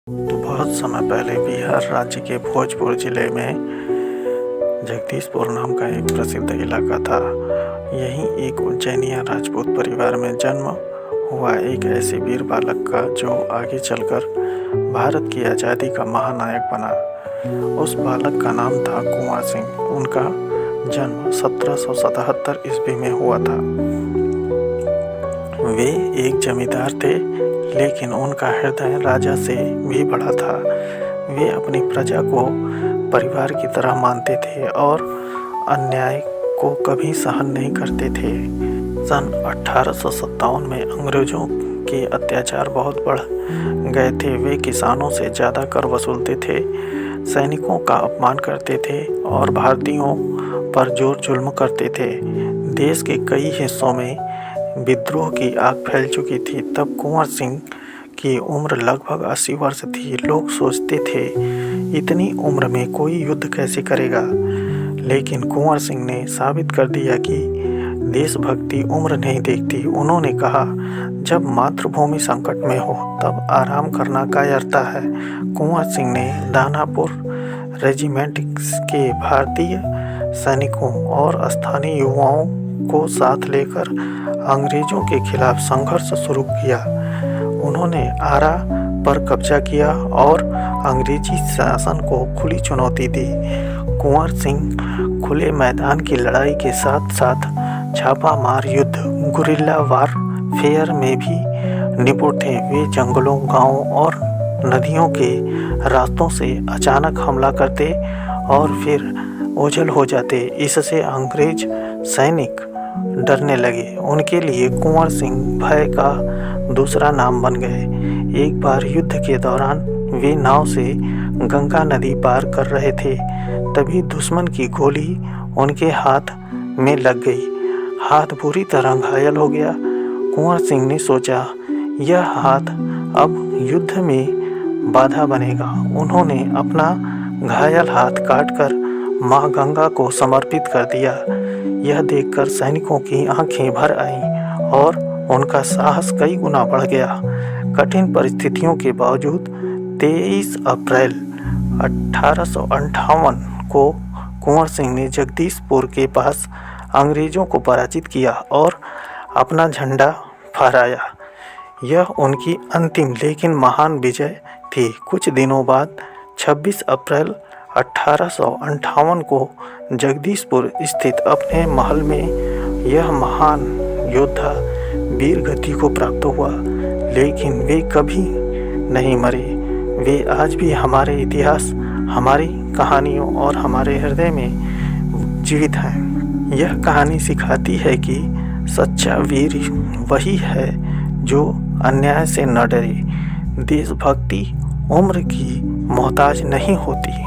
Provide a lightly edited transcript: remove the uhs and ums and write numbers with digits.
तो बहुत समय पहले बिहार राज्य के भोजपुर जिले में जगदीशपुर नाम का एक प्रसिद्ध इलाका था। यहीं एक उज्जैनिया राजपूत परिवार में जन्म हुआ एक ऐसे वीर बालक का जो आगे चलकर भारत की आज़ादी का महानायक बना। उस बालक का नाम था कुंवर सिंह। उनका जन्म 1777 ईस्वी में हुआ था। वे एक जमींदार थे, लेकिन उनका हृदय राजा से भी बड़ा था। वे अपनी प्रजा को परिवार की तरह मानते थे और अन्याय को कभी सहन नहीं करते थे। सन 1857 में अंग्रेजों के अत्याचार बहुत बढ़ गए थे। वे किसानों से ज़्यादा कर वसूलते थे, सैनिकों का अपमान करते थे और भारतीयों पर जोर जुल्म करते थे। देश के कई हिस्सों में विद्रोह की आग फैल चुकी थी। तब कुंवर सिंह की उम्र लगभग 80 वर्ष थी। लोग सोचते थे इतनी उम्र में कोई युद्ध कैसे करेगा, लेकिन कुंवर सिंह ने साबित कर दिया कि देशभक्ति उम्र नहीं देखती। उन्होंने कहा, जब मातृभूमि संकट में हो तब आराम करना कायरता है। कुंवर सिंह ने दानापुर रेजिमेंट के भारतीय सैनिकों और स्थानीय युवाओं को साथ लेकर अंग्रेजों के खिलाफ संघर्ष शुरू किया। उन्होंने आरा पर कब्जा किया और अंग्रेजी शासन को खुली चुनौती दी। कुंवर सिंह खुले मैदान की लड़ाई के साथ साथ छापामार युद्ध, गुरिल्ला वारफेयर में भी निपुण थे। वे जंगलों, गांवों और नदियों के रास्तों से अचानक हमला करते और फिर ओझल हो जाते। इससे अंग्रेज सैनिक डरने लगे। उनके लिए कुंवर सिंह भय का दूसरा नाम बन गए। एक बार युद्ध के दौरान वे नाव से गंगा नदी पार कर रहे थे, तभी दुश्मन की गोली उनके हाथ में लग गई। हाथ बुरी तरह घायल हो गया। कुंवर सिंह ने सोचा, यह हाथ अब युद्ध में बाधा बनेगा। उन्होंने अपना घायल हाथ काटकर माँ गंगा को समर्पित कर दिया। यह देखकर सैनिकों की आंखें भर आईं और उनका साहस कई गुना बढ़ गया। कठिन परिस्थितियों के बावजूद 23 अप्रैल 1858 को कुंवर सिंह ने जगदीशपुर के पास अंग्रेजों को पराजित किया और अपना झंडा फहराया। यह उनकी अंतिम लेकिन महान विजय थी। कुछ दिनों बाद 26 अप्रैल 1858 को जगदीशपुर स्थित अपने महल में यह महान योद्धा वीर गति को प्राप्त हुआ। लेकिन वे कभी नहीं मरे। वे आज भी हमारे इतिहास, हमारी कहानियों और हमारे हृदय में जीवित हैं। यह कहानी सिखाती है कि सच्चा वीर वही है जो अन्याय से न डरे। देशभक्ति उम्र की मोहताज नहीं होती।